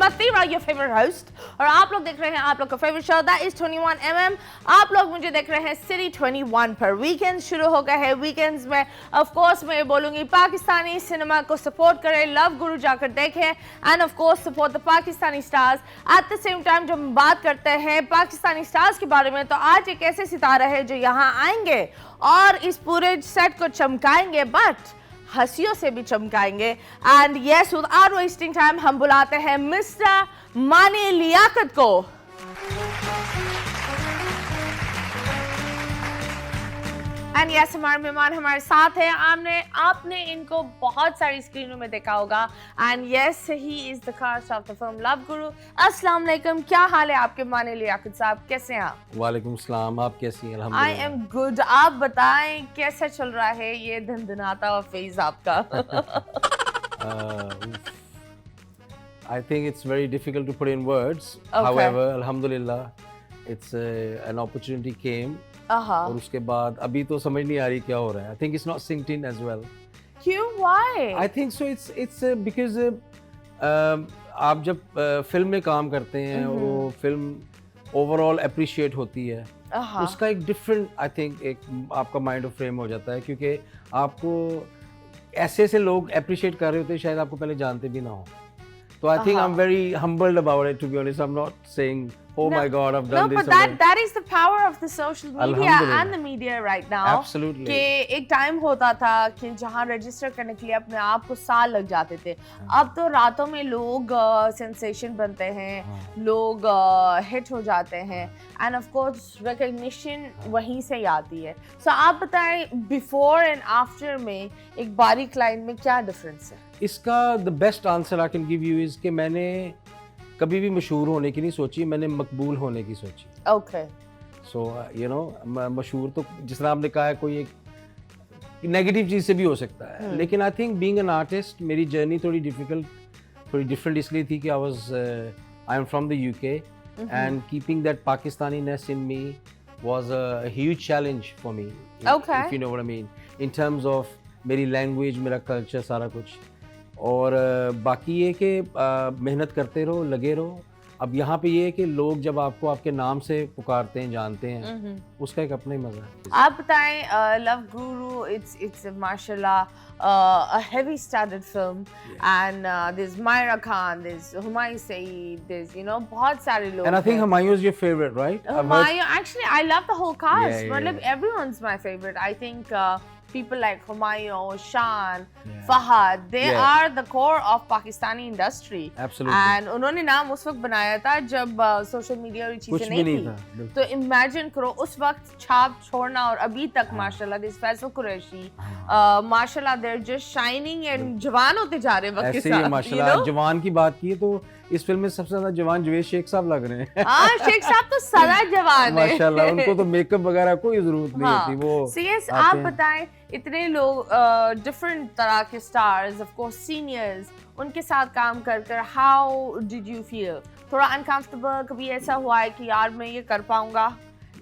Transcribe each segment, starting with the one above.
Lateera, your favorite host, और आप लोग देख रहे हैं आप लोग का favourite show that is 21mm। आप लोग मुझे देख रहे हैं सिटी 21 पर। वीकेंड शुरू हो गए हैं। वीकेंड्स में ऑफ कोर्स मैं बोलूंगी पाकिस्तानी सिनेमा को सपोर्ट करें, लव गुरु जाकर देखें end of course support the Pakistani stars. At the same time जब हम बात करते हैं पाकिस्तानी स्टार्स के बारे में, तो आज एक ऐसे सितारे हैं जो यहाँ आएंगे और इस पूरे सेट को चमकाएंगे, बट हंसियों से भी चमकाएंगे। And yes, without wasting time हम बुलाते हैं मिस्टर मानी लियाकत को। एंड यस, हमारे मेहमान हमारे साथ हैं। आपने इनको बहुत सारी स्क्रीनों में देखा होगा। And yes, he is the cast of the film Love Guru. अस्सलाम वालेकुम, क्या हाल है आपके मानी लियाकत साहब, कैसे हैं आप? वालेकुम सलाम, आप कैसी हैं? I am good. आप बताएं कैसा चल रहा है ये धनधनाता हुआ फेज आपका? I think it's very difficult to put in words. Okay. However, alhamdulillah, it's an opportunity came. और उसके बाद अभी तो समझ नहीं आ रही क्या हो रहा है. I think it's not synced in as well. क्यों? Why? I think so. It's because आप जब फिल्म में काम करते हैं और वो फिल्म ओवरऑल अप्रिशिएट होती है, उसका एक डिफरेंट आई थिंक एक आपका माइंड ऑफ फ्रेम हो जाता है, क्योंकि आपको ऐसे लोग अप्रिशिएट कर रहे होते हैं शायद आपको पहले जानते भी ना हो. So I think I'm very humbled about it, to be honest. I'm not saying, oh my God, I've done this. No, but that is the power of the social media and the media right now. Absolutely. कि एक time होता था कि जहाँ register करने के लिए अपने आप को साल लग जाते थे. अब तो रातों में लोग सेंसेशन बनते हैं, लोग हिट हो जाते हैं, and of course recognition वहीं से ही आती है. So आप बताएं बिफोर एंड आफ्टर में एक बारीक लाइन में क्या डिफरेंस है? इसका the best answer I can give you is कि मैंने कभी भी मशहूर होने की नहीं सोची, मैंने मकबूल होने की सोची. ओके. सो यू नो, मशहूर तो जिस तरह आपने कहा है कोई एक नेगेटिव चीज़ से भी हो सकता है, लेकिन I think being an artist मेरी जर्नी थोड़ी डिफरेंट इसलिए थी कि I am from the UK and keeping that Pakistaniness in me was a huge challenge for me, if you know what I mean, in terms of मेरी language, मेरा culture, सारा कुछ. और बाकी ये कि मेहनत करते रहो, लगे रहो. अब यहाँ पे ये है कि लोग जब आपको आपके नाम से पुकारते हैं, जानते हैं, उसका एक अपना ही मजा है. आप बताएं लव गुरु, इट्स माशाल्लाह a heavy studded film, and there's Myra Khan, there's Humayun Saeed, there's बहुत सारे लोग. And I think Humayun is your favorite, right? Humayun, actually I love the whole cast. Yeah. मतलब everyone's my favorite. I think people like Humayun, Shan, Fahad, they are the core of Pakistani industry. Absolutely. And उन्होंने नाम उस वक्त बनाया था जब social media और चीजें नहीं थी. तो इमेजिन करो उस वक्त छाप छोड़ना और अभी तक माशाल्लाह दिस फैसल कुरैशी माशाल्लाह they're just shining and जवान होते जा रहे वक्त के साथ. ऐसे ही माशाल्लाह जवान की बात की तो इस फिल्म में सबसे ज्यादा जवान जवेद शेख साहब लग रहे हैं. हाँ, शेख साहब तो सदा जवान है माशाल्लाह. उनको तो मेकअप वगैरह कोई जरूरत नहीं होती. वो सीरियस. आप बताएं इतने लोग डिफरेंट तरह के स्टार्स, ऑफ कोर्स सीनियर्स, उनके साथ काम कर हाउ डिड यू फील? थोड़ा अनकंफर्टेबल कभी ऐसा हुआ है कि यार मैं ये कर पाऊंगा,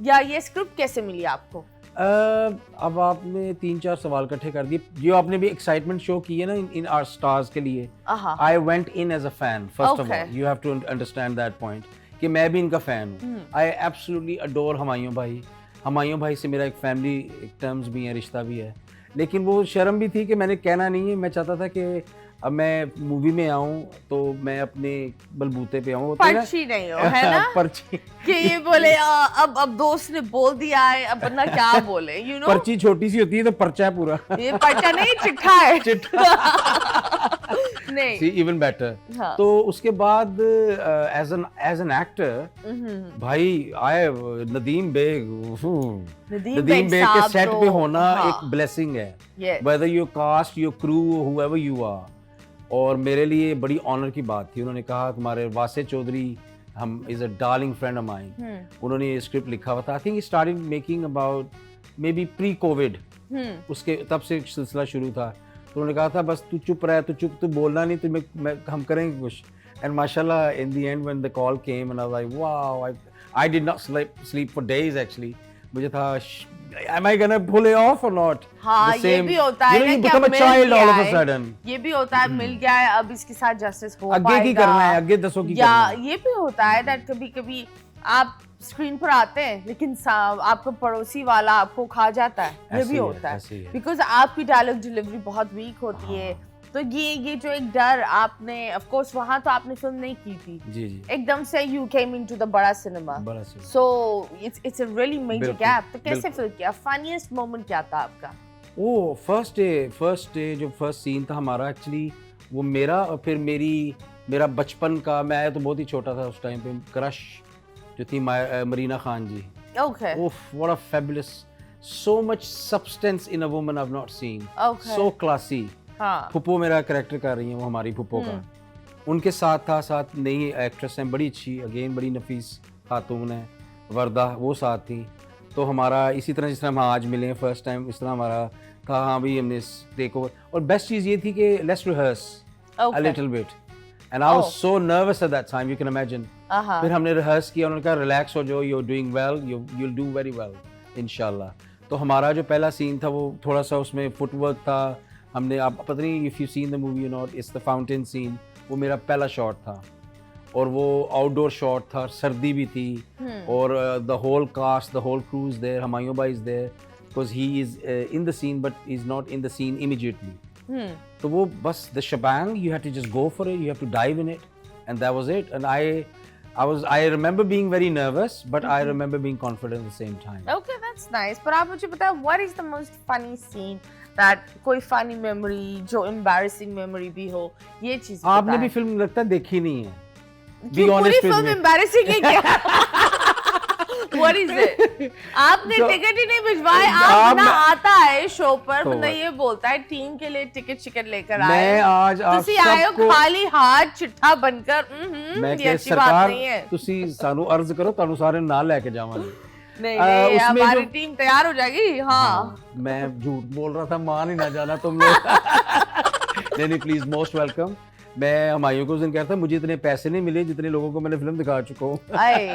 या ये स्क्रिप्ट कैसे मिली आपको? अब आपने 3-4 सवाल इकट्ठे कर दिए. जो आपने भी एक्साइटमेंट शो की है ना इन आवर स्टार्स के लिए, I went in as a fan first of all. You have to understand that point कि मैं भी इनका फैन हूँ. आई एब्सोल्युटली अडोर हुमायूं भाई. हुमायूं भाई से मेरा एक फैमिली टर्म्स भी है, रिश्ता भी है, लेकिन वो शर्म भी थी कि मैंने कहना नहीं है. मैं चाहता था कि अब मैं मूवी में आऊं तो मैं अपने बलबूते पे आऊं. पर्ची नहीं हो, है ना? पर्ची कि ये बोले अब दोस्त ने बोल दिया है, अब बंदा क्या बोले, यू नो. पर्ची छोटी सी होती है तो पर्चा है पूरा. ये पर्चा नहीं, चिट्ठा है. नहीं. See even better. तो उसके बाद एज एन एक्टर भाई आए नदीम बेग के सेट पे होना एक ब्लेसिंग है. Whether your cast, your crew, whoever you are. और मेरे लिए बड़ी ऑनर की बात थी. उन्होंने कहा तुम्हारे वासे चौधरी हम is a darling friend of mine. उन्होंने ये स्क्रिप्ट लिखा हुआ था. आई think he started making about may be pre Covid. उसके तब से सिलसिला शुरू था. तो उन्होंने कहा था बस तू चुप रह, तू बोलना नहीं, तो हम करेंगे कुछ. एंड माशाल्लाह in the end when the call came and I was like wow, I did not sleep for days actually. मुझे था am I gonna pull it off or not? हाँ, The ये same- भी होता you है know, ना you कि become अब a मिल child गया all of a है। sudden. ये भी होता है मिल गया है, अब इसके साथ जस्टिस हो आगे पाएगा की करना है, आगे दसों की या करना है। ये भी होता है दैट कभी कभी आप स्क्रीन पर आते हैं लेकिन आपका पड़ोसी वाला आपको खा जाता है, ये ऐसे भी ही है, होता ऐसे ही है है। बिकॉज आपकी डायलॉग डिलीवरी बहुत वीक होती है। तो ये जो एक डर आपने ऑफ कोर्स वहां तो आपने फिल्म नहीं की थी, जी जी एकदम से यू केम इनटू द बड़ा सिनेमा, बड़ा cinema. So it's a really major बिल्कुल, गैप। तो कैसे बिल्कुल। फील किया, फनीएस्ट मोमेंट क्या था आपका? ओ फर्स्ट डे जो फर्स्ट सीन था हमारा, एक्चुअली वो मेरा और फिर मेरा बचपन का, मैं तो बहुत ही छोटा था उस टाइम पे, क्रश जो थी Marina Khan ji. Okay oof what a fabulous, so much substance in a woman I have not seen, okay so classy. हाँ फुप्पो मेरा कैरेक्टर कर रही है, वो हमारी फुप्पो का, उनके साथ नई एक्ट्रेस हैं बड़ी अच्छी, अगेन बड़ी नफीस खातून है वर्दा, वो साथ थी। तो हमारा इसी तरह जिस तरह हम आज मिले हैं फर्स्ट टाइम, इस तरह हमारा था, हाँ भी हमने टेक ओवर। और बेस्ट चीज़ ये थी कि let's rehearse a little bit, and I was so nervous at that time, you can imagine. फिर हमने रिहर्स किया, उन्होंने कहा रिलैक्स हो जाओ, you are doing well, you will do very well इंशाल्लाह। तो हमारा जो पहला सीन था वो थोड़ा सा उसमें फुटवर्क था, हमने, आप पता नहीं if you seen the movie you not, it's the fountain scene, वो मेरा पहला शॉट था और वो आउटडोर शॉट था, सर्दी भी थी और the whole cast, the whole crew is there, Humayun भाई is there because he is in the scene but is not in the scene immediately. तो वो बस the shebang, you have to just go for it, you have to dive in it and that was it. And I remember being very nervous, but I remember being confident at the same time. Okay, that's nice. पर आप मुझे बताओ, what is the most funny scene that कोई funny memory, जो embarrassing memory भी हो, ये चीज आपने भी फिल्म लगता है देखी नहीं है? क्यों पूरी फिल्म embarrassing है क्या? What is it? आपने So, टिकट ही नहीं भिजवाए, आप ना आता है शो पर, मतलब ये बोलता है टीम के लिए टिकट लेकर आए, मैं आज आप तुसी आए हो सबको खाली हाथ चिट्ठा बनकर, मैं ये कि अच्छी बात सरकार नहीं है। ਤੁਸੀਂ ਸਾਨੂੰ अर्ज करो, ਤੁਹਾਨੂੰ ਸਾਰੇ ਨਾਲ ਲੈ ਕੇ ਜਾਵਾਂਗੇ। नहीं नहीं, उसमें हमारी जो- टीम तैयार हो जाएगी। हाँ मैं झूठ बोल रहा था, मान ही ना जाना तुम लोग। नहीं प्लीज, मोस्ट वेलकम। मैं हुमायूं को उस दिन कह रहा था, मुझे इतने पैसे नहीं मिले जितने लोगों को मैंने फिल्म दिखा चुका हूँ। आए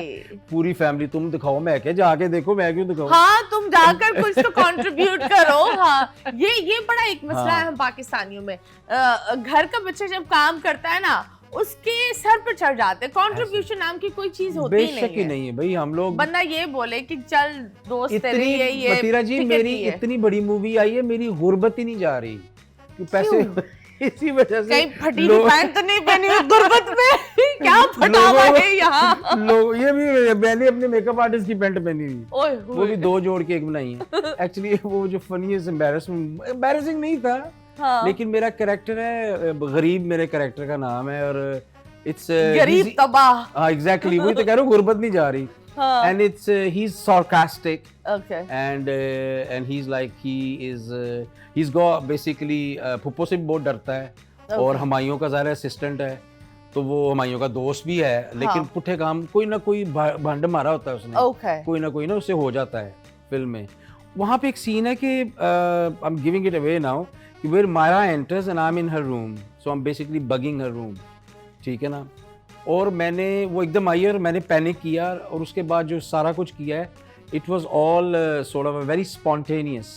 पूरी फैमिली तुम दिखाओ, मैं क्या जाके देखो, मैं क्यों दिखाऊं? हाँ, तुम जाकर कुछ तो कंट्रीब्यूट करो। हाँ, ये बड़ा एक मसला है हम पाकिस्तानियों में। घर का बच्चा जब काम करता है ना, उसके सर पर चढ़ जाते हैं, कंट्रीब्यूशन नाम की कोई चीज होती ही बेशक ही नहीं है भाई। हम लोग बंदा ये बोले कि चल दोस्त तेरी है, इतनी ये मतीरा जी, टिकट मेरी ही है। इतनी बड़ी मूवी आई है, मेरी गुर्बत ही नहीं जा रही कि पैसे इसी वजह से कहीं फटी हुई पैंट तो नहीं पहनी हुई गुर्बत में? क्या फटा हुआ है यहाँ? लोग, ये भी मैंने अपने मेकअप आर्टिस्ट की पैंट पहनी हुई, ओए वो भी 2 जोड़ के एक बनाई है। एक्चुअली वो जो फनीएस्ट एम्बैरेसिंग नहीं था, हाँ। लेकिन मेरा कैरेक्टर है गरीब, मेरे कैरेक्टर का नाम है, और इट्स गरीब तबाह। हाँ एग्जैक्टली, वही तो कह रहा हूँ, गुर्बत नहीं जा रही। हाँ। And it's he's sarcastic, Okay. and he's like he's got basically फुप्पो से भी बहुत डरता है और हुमायूं का ज़ाहिर असिस्टेंट है, तो वो हुमायूं का दोस्त भी है, लेकिन हाँ। पुट्ठे काम कोई ना कोई भांड मारा होता है उसने, Okay. कोई ना कोई ना उससे हो जाता है फिल्म में। वहाँ पे एक सीन है कि I am giving it away now, कि where Maira enters and I am in her room, so I am basically bugging her room, ठीक है ना। और मैंने वो एकदम आई और मैंने पैनिक किया, और उसके बाद जो सारा कुछ किया है, it was all sort of very spontaneous,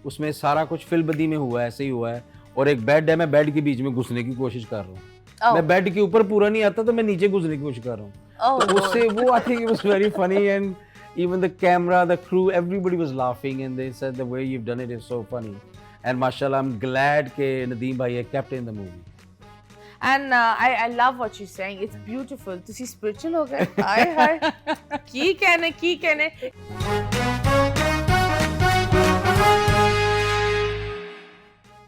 उसमें सारा कुछ फिल्मबदी में हुआ है, ऐसे ही हुआ है। और एक बेड है, मैं बेड के बीच में घुसने की कोशिश कर रहा हूँ, मैं बेड के ऊपर पूरा नहीं आता तो मैं नीचे घुसने की कोशिश कर रहा हूँ, तो उससे वो I think it was very funny, and even the camera, the crew, everybody was laughing and they said the way you've done it is so funny, and mashallah I'm glad ke Nadeem bhai hai kept in the movie. And I love what you're saying. It's beautiful. तुसी spiritual हो गए। हाय हाय। की कहने।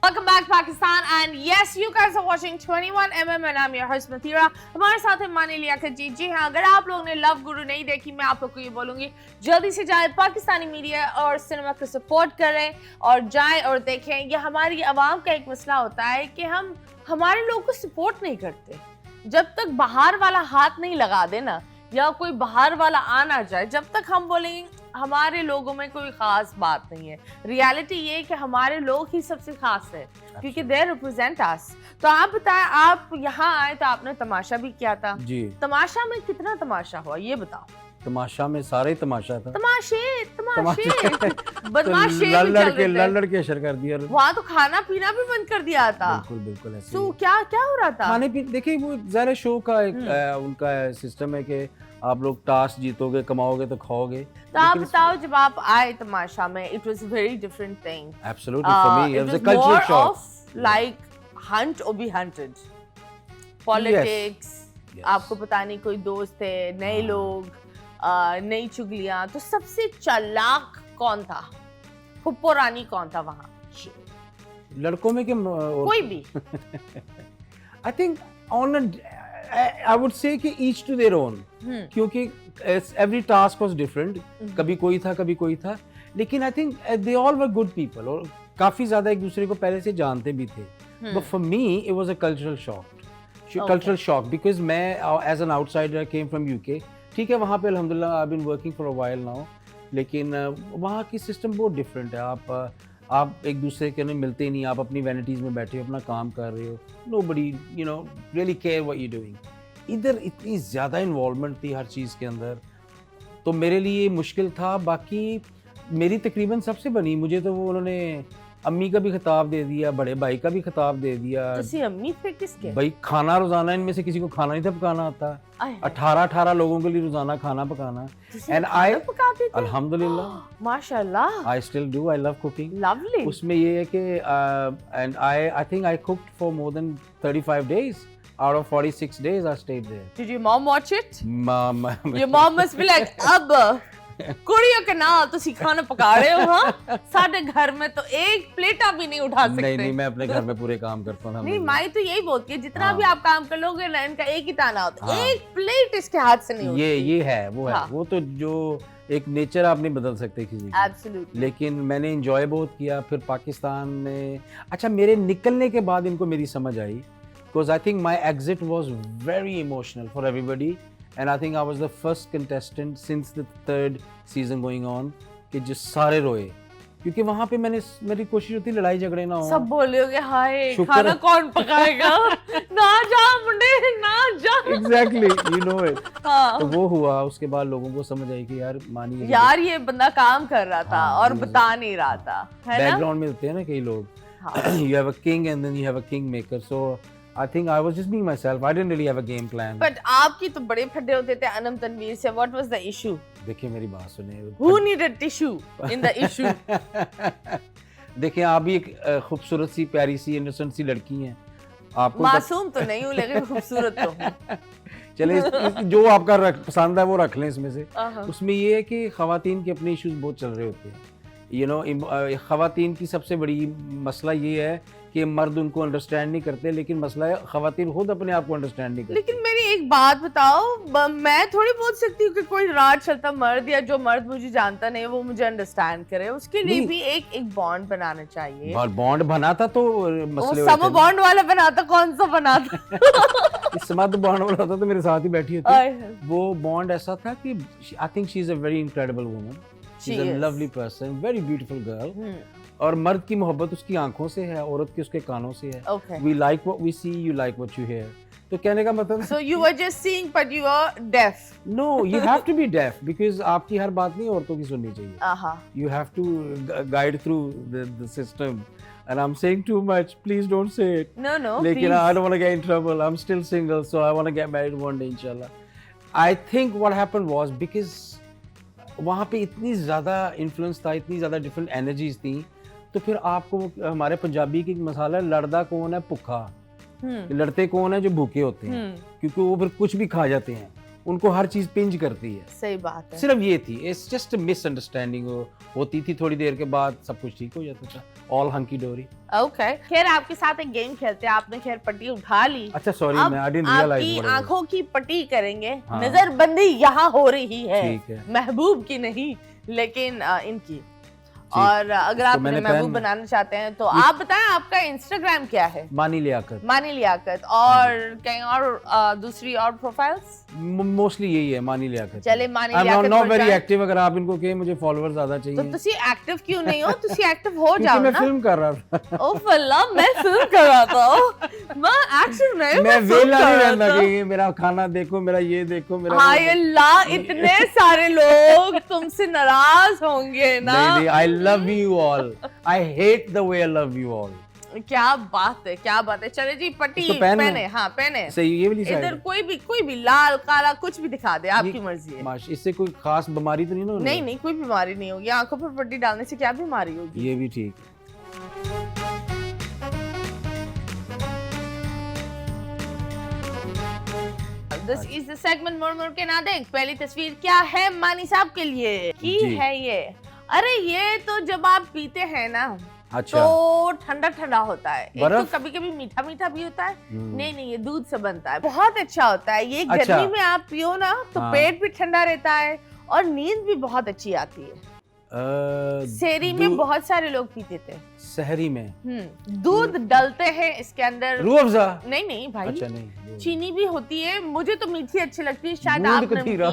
Welcome back Pakistan, and yes, you guys are watching 21mm and I'm your host Mathira. हमारे साथ है मानी लियाकत जी। जी हाँ, अगर आप लोगों ने लव गुरु नहीं देखी, मैं आप लोग को ये बोलूंगी, जल्दी से जाए पाकिस्तानी मीडिया और सिनेमा को सपोर्ट करें और जाएं और देखें। ये हमारी आवाम का एक मसला होता है कि हम हमारे लोगों को सपोर्ट नहीं करते। जब तक बाहर वाला हाथ नहीं लगा दे ना, या कोई बाहर वाला आ ना जाए, जब तक हम बोलेंगे हमारे लोगों में कोई खास बात नहीं है। रियलिटी ये है कि हमारे लोग ही सबसे खास है, क्योंकि दे रिप्रेजेंट अस। तो आप बताएं, आप यहाँ आए तो आपने तमाशा भी किया था जी। तमाशा में कितना तमाशा हुआ ये बताओ? तमाशा में सारे तमाशा था। तमाशे तो बदमाशे भी लड़ चल लड़ रहे के थे। लड़ लड़ के असर कर दिया। वहाँ तो खाना पीना भी बंद कर दिया था। बिल्कुल बिल्कुल ऐसे तो ही। क्या क्या हो रहा था? खाने पीने देखिए वो ज़रा शो का एक उनका सिस्टम है कि आप लोग टास्क जीतोगे कमाओगे तो खाओगे। तो आप बताओ जब आप आए तमाशा में, it was a very different thing. Absolutely for me it It was a was cultural more shock. of like hunt or be hunted. Politics, Yes. आपको पता नहीं कोई दोस्त थे, नए लोग, नई चुगलियां। तो सबसे चालाक कौन था? फुप्पो रानी कौन था वहाँ? लड़कों में कि कोई भी। I think on I would say कि ईच टू देयर ओन, क्योंकि एवरी टास्क वाज डिफरेंट। कभी कोई था कभी कोई था, लेकिन I think they all were good people और काफी ज्यादा एक दूसरे को पहले से जानते भी थे। But for me it was a cultural shock because मैं as an outsider came from UK. ठीक है, वहाँ पे अल्हम्दुलिल्लाह I been working for a while now, लेकिन वहाँ की सिस्टम बहुत डिफरेंट है। आप एक दूसरे के नहीं मिलते ही नहीं, आप अपनी वैनिटीज़ में बैठे हो, अपना काम कर रहे हो, nobody you know really care what you doing. इधर इतनी ज़्यादा इन्वॉल्वमेंट थी हर चीज़ के अंदर, तो मेरे लिए मुश्किल था। बाकी मेरी तकरीबन सबसे बनी, मुझे तो वो उन्होंने अम्मी का भी खिताब दे दिया, बड़े भाई का भी खिताब दे दिया। तुसी अम्मी थे किसके? भाई खाना रोजाना इनमें से किसी को खाना नहीं था पकाना आता। आए हाय। 18 लोगों के लिए रोजाना खाना पकाना। तुसी एंड खाना आई पकाते थे? अल्हम्दुलिल्लाह माशाल्लाह, I still do, I love cooking. Lovely. उसमें ये है कि and I think I cooked for more than 35 days out of 46 days I stayed there. Did your mom watch it? Mom, Your mom must be like, अब कुड़ियों के नाल तुसी खाना पका रहे हो? हाँ, साढ़े घर में तो एक प्लेटा भी नहीं उठा सकते। नहीं मैं अपने घर में पूरे काम करता हूँ। नहीं, माई तो यही बोलती है, जितना हाँ। भी आप काम कर लोगे ना, इनका एक ही ताना होता है, हाँ। एक प्लेट इसके हाथ से नहीं उठती। ये है वो है हाँ। वो तो जो एक नेचर आप नहीं बदल सकते किसी की। Absolutely. लेकिन मैंने इंजॉय बहुत किया। फिर पाकिस्तान में अच्छा मेरे निकलने के बाद इनको मेरी समझ आई, because I think my exit was very emotional for everybody and I think I was the first contestant since the 3rd season going on कि जो सारे रोए, क्योंकि वहाँ पे मेरी कोशिश होती लड़ाई झगड़े ना हो। सब बोलोगे हाय शुक्र खाना है। कौन पकाएगा? ना जा मुंडे, ना जा। Exactly you know it. हाँ। तो वो हुआ, उसके बाद लोगों को समझ आई कि यार मानिए यार ये बंदा काम कर रहा था हाँ, और ये- बता नहीं रहा था, है ना? बैकग्राउंड में होते हैं ना कई लोग, हाँ। you have a king and then you have a king maker, so I think I was just being myself. I didn't really have a game plan. But आपकी तो बड़े फटे होते थे अनम तनवीर से। What was the issue? देखिए मेरी बात सुने। Who needed tissue in the issue? देखिए आप भी एक खूबसूरत सी प्यारी सी इनोसेंट सी लड़की हैं, आपको मासूम तो नहीं हूँ लेकिन खूबसूरत तो हूँ। चले जो आपका पसंद है वो रख लें इसमें से। आहा। उसमें ये है कि खवातीन के अपने इश्यूज बहुत चल रहे होते हैं। यू नो खवातीन की सबसे बड़ी मसला ये है कि मर्द उनको अंडरस्टैंड नहीं करते, लेकिन मसला है खवातीन खुद अपने आप को अंडरस्टैंड नहीं करते। लेकिन मेरी एक बात बताओ, मैं थोड़ी बोल सकती हूँ कि कोई रात चलता मर्द या जो मर्द मुझे जानता नहीं वो मुझे अंडरस्टैंड करे। उसके लिए नहीं। भी एक बॉन्ड बनाना चाहिए। और बॉन्ड बना था तो वो मसले समो बॉन्ड वाला बनाता, कौन सा बनाता? समद बॉन्ड वाला होता तो मेरे साथ ही बैठी होती। आय। वो बॉन्ड ऐसा था कि I think she is a very incredible woman, she She is a is. Lovely person, very beautiful girl. और मर्द की मोहब्बत उसकी आंखों से है, औरत की उसके कानों से है। Okay. We like what we see, you like what you hear. तो कहने का मतलब So you were just seeing but you were deaf. No you have to be deaf because आपकी हर बात नहीं औरतों की सुननी चाहिए। Aha. You have to guide through the system, and I'm saying too much. Please don't say it. No, Like, please. I don't want to get in trouble. I'm still single, so I want to get married one day, inshallah. I think what happened was because वहाँ पे इतनी ज़्यादा influence था, इतनी ज़्यादा different energies थी, तो फिर आपको हमारे पंजाबी की एक मसाला है, लड़दा कौन है भुखा, लड़ते कौन है जो भूखे होते हैं, क्योंकि वो फिर कुछ भी खा जाते हैं, उनको हर चीज़ पिंज करती है। सही बात है। सिर्फ ये थी, इट्स जस्ट मिसअंडरस्टैंडिंग होती थी, थोड़ी देर के बाद सब कुछ ठीक हो जाता था, ऑल हंकी डोरी। Okay. खैर आपके साथ एक गेम खेलते हैं। आपने खैर पट्टी उठा ली। अच्छा सॉरी, अब मैं आई डिडंट आपकी रियलाइज। आंखों की पट्टी करेंगे। हाँ। नजरबंदी यहाँ हो रही है, ठीक है। महबूब की नहीं लेकिन इनकी। और अगर आप मैंने महबूब पहन- बनाना चाहते हैं तो आप बताएं आपका इंस्टाग्राम क्या है? मानी लियाकत। मानी लियाकत। और कहीं और दूसरी और प्रोफाइल्स? मोस्टली यही है, मानी लियाकत। चले मानी आई एम लियाकत नॉट पर वेरी जाएं। एक्टिव। अगर आप इनको कहें मुझे फॉलोअर ज्यादा तो चाहिए, तुसी एक्टिव क्यों नहीं हो? तुसी एक्टिव हो क्योंकि जाओ मैं ना। फिल्म कर रहा था। ओ फल्ला, मैं फिल्म कर रहा था। मैं एक्टिव नहीं, मैं फिल्म वेला कर नहीं रहा रहना था। कि मेरा खाना देखो, मेरा ये देखो, मेरा वो हाय देखो। अल्लाह, इतने सारे लोग तुमसे नाराज होंगे ना। नहीं, I love you all. I hate the way I love you all. क्या बात है, क्या बात है। चले जी, पट्टी इसको पहन पहने। लो। हाँ पहने। सही, ये वाली इधर साइड। कोई भी लाल काला कुछ भी दिखा दे, आपकी मर्जी है। माश, इससे कोई खास बीमारी तो नहीं ना? नहीं नहीं, कोई बीमारी नहीं होगी। आंखों पर पट्टी डालने से क्या बीमारी होगी? ये भी ठीक है। दिस इज द सेगमेंट मुड़ मुड़ के ना देख। पहली तस्वीर क्या है मानी साहब के लिए की जी। है ये? अरे ये तो जब आप पीते हैं ना अच्छा। तो ठंडा ठंडा होता है। एक तो बर्फ? कभी कभी मीठा मीठा भी होता है। नहीं नहीं, ये दूध से बनता है, बहुत अच्छा होता है ये। अच्छा। गर्मी में आप पियो ना तो हाँ। पेट भी ठंडा रहता है और नींद भी बहुत अच्छी आती है। शहरी में बहुत सारे लोग पीते थे। शहरी में दूध डालते हैं इसके अंदर। रूह अफ़ज़ा? नहीं नहीं भाई, अच्छा नहीं, चीनी भी होती है। मुझे तो मीठी अच्छी लगती है, शायद दूध आप कतीरा।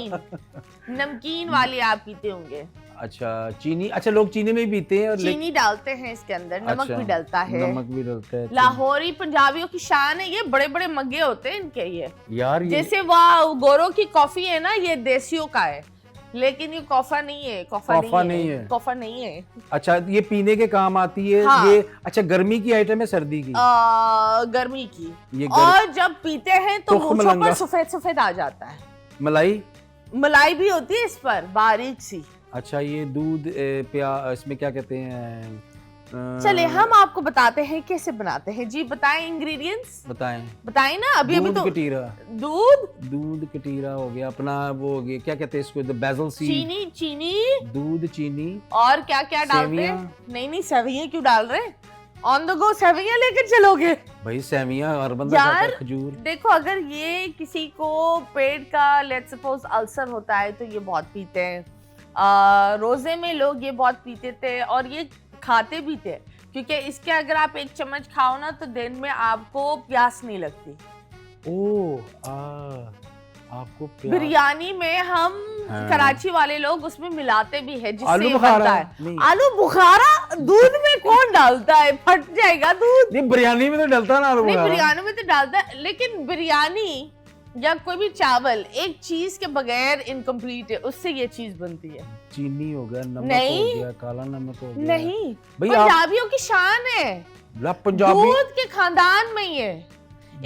नमकीन वाली आप पीते होंगे। अच्छा चीनी, अच्छा लोग चीनी में भी पीते हैं और चीनी डालते हैं इसके अंदर, नमक अच्छा, भी डलता है। नमक भी डलता है। लाहौरी पंजाबियों की शान है ये। बड़े बड़े मग्गे होते हैं इनके ये। यार ये जैसे वाह गोरों की कॉफी है ना, ये देसियों का है, लेकिन ये कॉफा नहीं है। कॉफा नहीं है। कॉफा नहीं है। अच्छा ये पीने के काम आती है। हाँ। ये अच्छा गर्मी की आइटम है, सर्दी की? गर्मी की। ये और जब पीते हैं तो तुख मूंछों मलंगा। पर सफेद सफेद आ जाता है। मलाई? मलाई भी होती है इस पर, बारीक सी। अच्छा ये दूध इसमें क्या कहते हैं? चले हम आपको बताते हैं कैसे बनाते हैं। जी बताएं इंग्रेडिएंट्स। बताएं। बताएं ना, अभी दूध तो कटीरा। दूध कटीरा हो गया अपना, वो हो गया क्या कहते हैं इसको, द बेसल सीड। चीनी दूध, चीनी और क्या क्या डालते हैं? नहीं सेवइयां क्यों डाल रहे हैं? ऑन द गो सेवइयां लेकर चलोगे? भाई सेवियां हर बंदा खाता है, खजूर। देखो अगर ये किसी को पेट का लेट्स सपोज अल्सर होता है तो ये बहुत पीते हैं। रोजे में लोग ये बहुत पीते थे और ये खाते भी थे, क्योंकि इसके अगर आप एक चम्मच खाओ ना तो दिन में आपको प्यास नहीं लगती। आपको बिरयानी में हम कराची वाले लोग उसमें मिलाते भी है, जिससे आलू ये बुखारा बनता है। नहीं। आलू बुखारा दूध में कौन डालता है? फट जाएगा दूध। नहीं बिरयानी में तो डलता ना आलू नहीं बुखारा। बिरयानी में तो डालता है, लेकिन बिरयानी या कोई भी चावल एक चीज के बगैर इनकम्प्लीट है, उससे ये चीज बनती है। चीनी हो गया, नमक नहीं। हो गया, काला नमक हो गया। नहीं, भाई आप पंजाबियों की शान है, पंजाबी दूध के खानदान में ही है।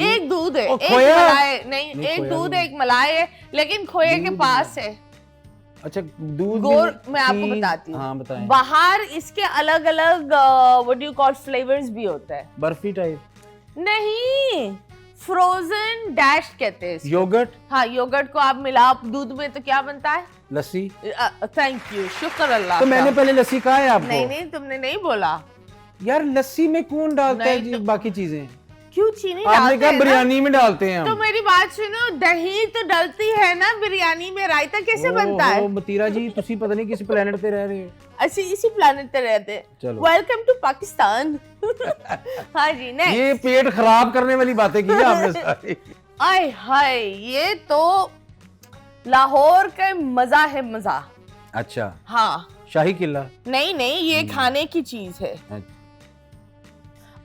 एक दूध है, और एक खोया? मलाई नहीं, नहीं, एक खोया दूध नहीं। है, एक मलाई है, लेकिन खोए के दूध पास है। अच्छा दूध गोर मैं आपको बताती हूँ। हाँ बताएं। बाहर इसके अलग अलग what do you call flavours भी होता है। बर्फी टाइप? नहीं, फ्रोजन डैश कहते हैं इसको। योगर्ट? हाँ, योगर्ट को आप मिलाओ दूध में तो क्या बनता है? लस्सी? थैंक यू, शुक्र अल्लाह तो का। मैंने पहले लस्सी कहा है आपको? नहीं नहीं, तुमने नहीं बोला। यार लस्सी में कौन डालता है नहीं, जी बाकी चीजें? क्यों चीनी आपने डालते कहा हैं ना? बिरयानी में डालते हैं हम। तो मेरी बात सुनो, दही तो डलती है ना बिरयानी में। रायता कैसे बनता है? मतीरा जी तुसी पता नहीं किस प्लेनेट पे रह रहे हो। ऐसे इसी प्लेनेट पे रहते हैं। चलो। Welcome to Pakistan. हाँ जी, नेक्स्ट। ये पेट खराब करने वाली बातें की है आपने सारी। आय हाय, ये तो लाहौर का मजा है, मजा। अच्छा हाँ शाही किला? नहीं नहीं, ये खाने की चीज है।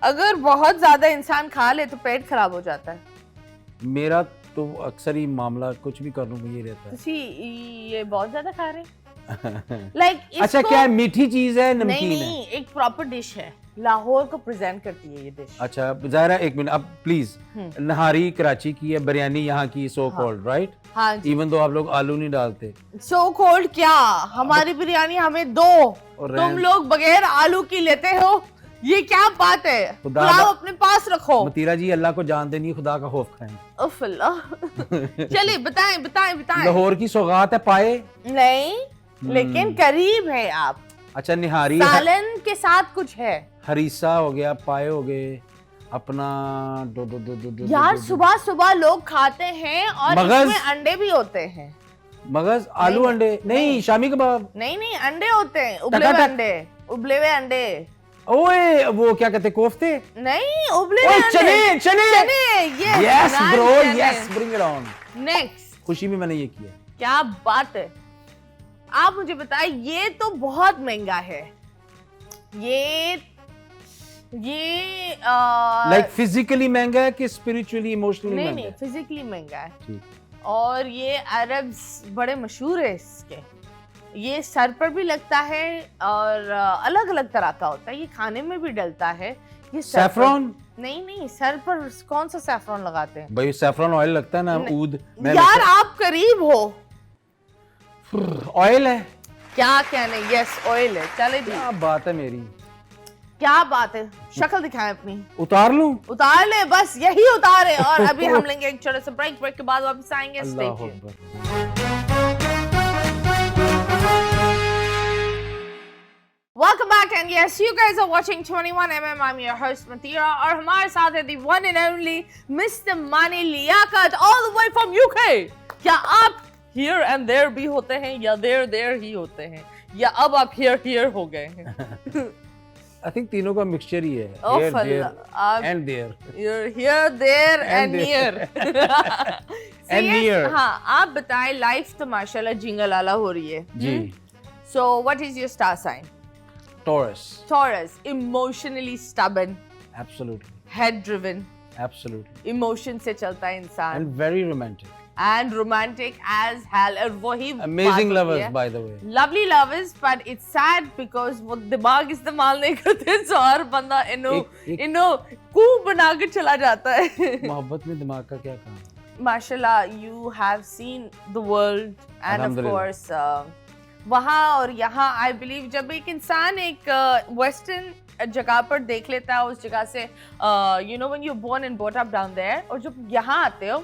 अगर बहुत ज्यादा इंसान खा ले तो पेट खराब हो जाता है। मेरा तो अक्सर ही मामला कुछ भी कर लूं ये रहता तुसी ये बहुत ज्यादा खा रहे हैं। लाइक अच्छा क्या है, मीठी चीज है, नहीं नमकीन है? नहीं, एक प्रॉपर डिश है, लाहौर को प्रेजेंट करती है ये डिश। अच्छा जाहिर है, एक मिनट अब प्लीज। नहारी कराची की है, बिरयानी यहाँ की सो कॉल्ड, राइट? हाँ जी। इवन दो आप लोग आलू नहीं डालते। सो कोल्ड क्या, हमारी बिरयानी हमें दो, और तुम लोग बगैर आलू की लेते हो, ये क्या बात है? खुदा पुलाव अपने पास रखो। मतीरा जी अल्लाह को जानते नहीं, खुदा का खौफ खाएं। उफ अल्लाह। चलिए बताएं बताएं बताएं। लाहौर की सौगात है पाए? नहीं, लेकिन करीब है आप। अच्छा निहारी, सालन के साथ कुछ है। हरीसा हो गया, पाए हो गए, अपना दो यार सुबह सुबह लोग खाते हैं और मगज? इसमें अंडे भी होते हैं। मगज, आलू, अंडे नहीं, शामी कबाब? नहीं नहीं, अंडे होते हैं, उबले हुए टकाटक। अंडे। उबले हुए अंडे। ओए वो क्या कहते हैं, कोफ्ते? नहीं, उबले हुए ओए अंडे। चने चने चने, यस नान ब्रो, चने। Yes bring it on. Next, खुशी में मैंने ये किया। क्या बात है। आप मुझे बताएं, ये तो बहुत महंगा है। ये लाइक फिजिकली महंगा है कि स्पिरिचुअली इमोशनली नहीं महंगा नहीं, है? फिजिकली महंगा है। ठीक। और ये अरब्स बड़े मशहूर है इसके। ये सर पर भी लगता है और अलग अलग तरह का होता है। ये खाने में भी डलता है। ये सर पर- सैफरॉन? नहीं नहीं, सर पर कौन सा सैफरॉन लगाते हैं? भाई सैफरॉन ऑयल लगता है ना, ऊद। यार आप करीब हो। ऑयल है। क्या कहने, यस ऑयल है। चले जी, क्या बात है मेरी। क्या बात है। शक्ल दिखाएं अपनी। उतार लूं? उतार ले, बस यही उतारे। और अभी हम लेंगे एक छोटे से ब्रेक के बाद वापस आएंगे। Stay Allah tuned. Akbar. Welcome back and yes, you guys are watching 21mm. I'm your host Matira और हमारे साथ है the one and only Mr. Mani Liaquat all the way from UK. क्या आप here and there भी होते हैं या there ही होते हैं या अब आप here हो गए हैं? I think तीनों का मिक्सचर ही है। Oh, Here, there, आप and there. you're here, there and And near. And near. हाँ, आप बताएं, लाइफ तो माशाल्लाह जिंगल आला हो रही है। जी। So what is your star sign? Taurus. Taurus, emotionally stubborn, Absolutely. head driven, Absolutely. emotion से चलता है इंसान, And very romantic. and romantic as hell. और वही Amazing बात होती lovers, है। by the way. Lovely lovers, but it's sad because वो दिमाग इस्तेमाल नहीं करते, so हर बंदा इनो कू बना के चला जाता है। मोहब्बत में दिमाग का क्या काम? माशाल्लाह, you have seen the world and of Alhamdulillah. course वहाँ और यहाँ I believe जब एक इंसान एक western जगह पर देख लेता है, उस जगह से you know when you're born and brought up down there, और जब यहाँ आते हो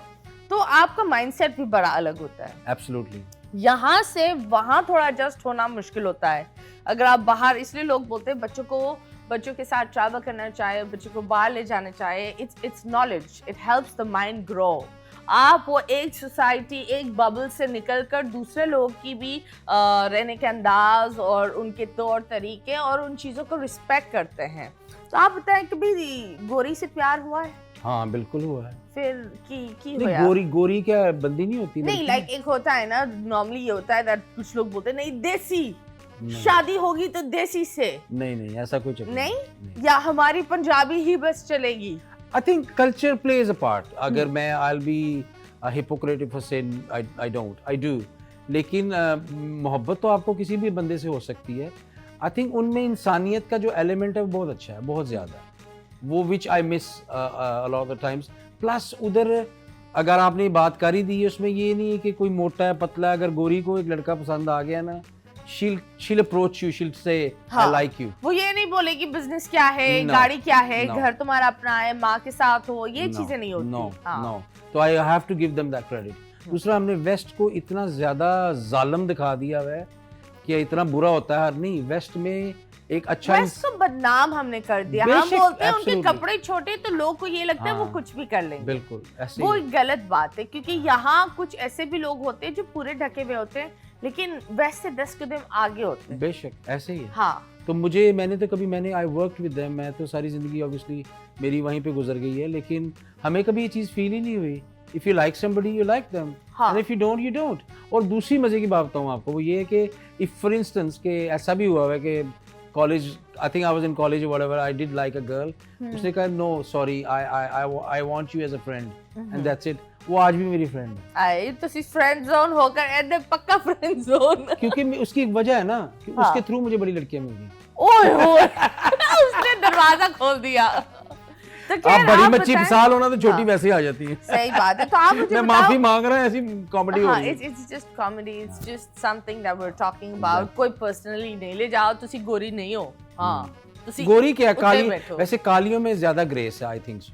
तो आपका माइंडसेट भी बड़ा अलग होता है। Absolutely. यहाँ से वहाँ थोड़ा एडजस्ट होना मुश्किल होता है। अगर आप बाहर, इसलिए लोग बोलते हैं बच्चों के साथ ट्रैवल करना चाहिए, बच्चों को बाहर ले जाना चाहिए। It's knowledge, it helps the mind grow. आप वो एक सोसाइटी, एक बबल से निकलकर दूसरे लोग की भी रहने के अंदाज और उनके तौर तरीके और उन चीज़ों को रिस्पेक्ट करते हैं। तो आप बताएं, कभी गोरी से प्यार हुआ है? हाँ बिल्कुल हुआ है। फिर की नहीं, हुआ? गोरी क्या बंदी नहीं होती? नहीं, लड़की? लाइक एक होता है ना, नॉर्मली ये होता है that कुछ लोग बोलते हैं नहीं देसी नहीं। शादी होगी तो देसी से। नहीं ऐसा कुछ नहीं, या हमारी पंजाबी ही बस चलेगी? I think culture plays a part. अगर मैं I'll be a hypocrite if I say I don't. I do. लेकिन मोहब्बत तो आपको किसी भी बंदे से हो सकती है। I think उनमें इंसानियत का जो एलिमेंट है वो बहुत अच्छा है, बहुत ज़्यादा। वो which I miss a lot of the times. Plus उधर अगर आपने बात कर ही दी है, उसमें ये नहीं है कि कोई मोटा है पतला है। अगर गोरी को एक लड़का पसंद आ गया ना, she'll approach you, she'll say I like you. वो ये नहीं बोलेगी बिजनेस क्या है, No, गाड़ी क्या है, no. घर तुम्हारा अपना है, माँ के साथ हो, ये चीजें नहीं होती। No. तो I have to give them that credit. दूसरा, हमने वेस्ट को इतना ज्यादा जालिम दिखा दिया है कि इतना बुरा होता है। नहीं, वेस्ट में एक अच्छा वेस्ट को बदनाम हमने कर दिया। हम बेशक, बोलते हैं उनके absolutely. कपड़े छोटे तो लोग को ये लगता है वो हाँ, कुछ भी कर लेंगे। बिल्कुल ऐसे वो ही। एक गलत बात है, क्योंकि यहाँ कुछ ऐसे भी लोग होते हैं जो पूरे ढके हुए होते हैं, लेकिन वेस्ट से 10 कदम आगे होते हैं। बेशक ऐसे ही है। हाँ, तो मैंने आई वर्कड विद देम। मैं तो सारी जिंदगी ऑब्वियसली मेरी वहीं पे गुजर गई है, लेकिन हमें कभी ये चीज़ फील ही नहीं हुई। If you like somebody you like them, and if you don't you don't. और दूसरी मजे की बात बताऊँ आपको, वो ये है कि इफ फॉर इंस्टेंस के ऐसा भी हुआ है कि college, I think I was in college whatever, I did like a girl, उसने कहा no sorry, I want you as a friend and that's it. वो आज भी मेरी फ्रेंड है। आई तो फ्रेंड जोन होकर एंड पक्का फ्रेंड जोन। क्योंकि उसकी एक वजह है ना कि उसके थ्रू मुझे बड़ी लड़कियां मिल गई। ओए उसने दरवाजा खोल दिया। तो आप बड़ी मच्छी बताएं- फसाल होना तो छोटी वैसे ही आ जाती है। सही बात है। तो आप मुझे मैं बताओ। माफी मांग रहा हूं, ऐसी कॉमेडी हो हाँ, रही है। it's just comedy, it's just something that we're talking about. कोई पर्सनली नहीं ले जाओ, तुसी गोरी नहीं हो। हाँ, तुसी गोरी क्या, उत्ते काली, बैठो। वैसे कालियों में ज्यादा ग्रेस है आई थिंक सो।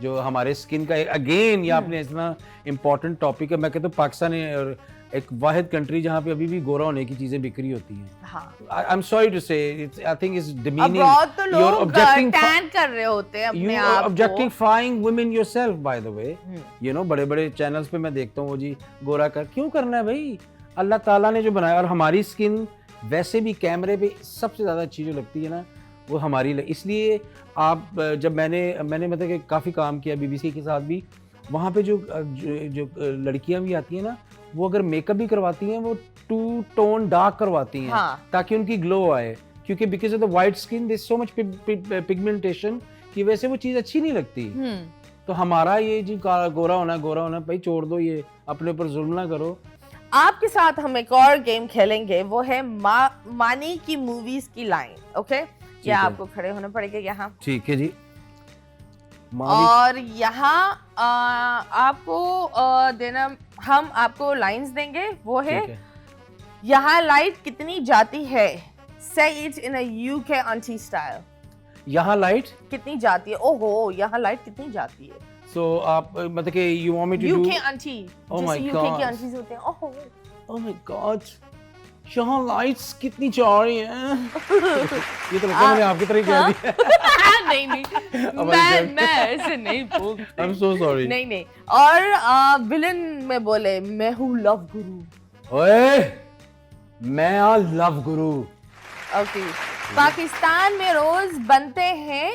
जो हमारे स्किन का अगेन ये आपने इतना इम्पोर्टेंट टॉपिक है। मैं कहता हूँ पाकिस्तान है एक वाहिद कंट्री जहाँ पे अभी भी गोरा होने की चीजें बिक्री होती हैं। हाँ, आई एम सॉरी टू से, I think it's demeaning. Abroad तो लोग टैन कर रहे होते हैं अपने आप को। Objectifying women yourself by the way, you know. बड़े बड़े चैनल्स पे मैं देखता हूँ वो जी गोरा कर क्यों करना है भाई? अल्लाह ताला ने जो बनाया, और हमारी स्किन वैसे भी कैमरे पे सबसे ज़्यादा अच्छी जो लगती है ना वो हमारी इसलिए आप जब मैंने मतलब कि काफ़ी काम किया BBC के साथ भी, वहाँ पे जो लड़कियाँ भी आती हैं ना, वो अगर मेकअप भी करवाती हैं वो 2 टोन डार्क करवाती हैं, हाँ। ताकि उनकी ग्लो आए, क्योंकि because of the white skin there so much pigmentation की वजह से वो चीज़ अच्छी नहीं लगती। तो हमारा ये जी गोरा होना भाई छोड़ दो, ये अपने ऊपर जुल्म ना करो। आपके साथ हम एक और गेम खेलेंगे, वो है मानी की मूवीज की लाइन। ओके, ये है। आपको खड़े होना पड़ेगा यहाँ, ठीक है जी। और यहाँ आपको देना, हम आपको लाइंस देंगे, वो है, ठीक है। यहाँ लाइट कितनी जाती है, से it in a UK aunty style. यहाँ लाइट कितनी जाती है, ओहो, यहाँ लाइट कितनी जाती है। सो आप मतलब कि you want me to do UK aunty, Oh my जैसे यूके की God. आंटीज होते हैं, ओहो। ओह माय गॉड, यहाँ लाइट्स कितनी जा रही हैं। ये तो लगता है मैंने आपकी तरह ही कह दिया। नहीं नहीं, Oh my God. मैं ऐसे नहीं बोलती। I am so sorry. नहीं नहीं, और विलन में बोले, मैं हूँ लव गुरु। ओए, मैं आ लव गुरु। ओके, पाकिस्तान में रोज बनते हैं,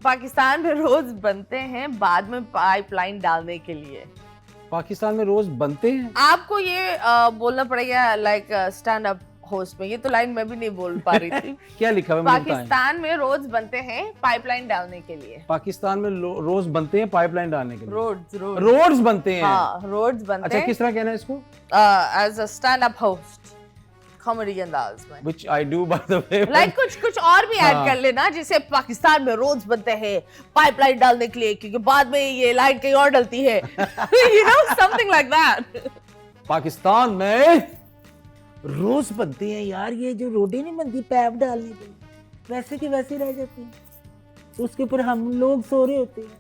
पाकिस्तान में रोज बनते हैं बाद में पाइपलाइन डालने के लिए। पाकिस्तान में रोज बनते हैं। आपको ये बोलना पड़ेगा लाइक स्टैंड अप होस्ट में, ये तो लाइन मैं भी नहीं बोल पा रही थी। क्या लिखा हुआ है मुझे बताएं। पाकिस्तान में रोज बनते हैं पाइपलाइन डालने के लिए। पाकिस्तान में रोज बनते हैं पाइपलाइन डालने के लिए। रोड्स बनते हैं। हाँ, रोड्स बनते अच्छा, हैं। किस तरह कहना है इसको? As a stand up host, comedy अंदाज में। Which I do by the way. Like कुछ और भी ऐड हाँ। कर लेना, जैसे पाकिस्तान में रोड्स बनते हैं पाइपलाइन डालने के लिए, क्योंकि बाद में ये लाइन कहीं और डलती है। You know, something like that. Pakistan में रोज बनते हैं यार, ये जो रोडें नहीं बनती पैप डालने के लिए, वैसे की वैसे रह जाती हैं, उसके ऊपर हम लोग सो रहे होते हैं,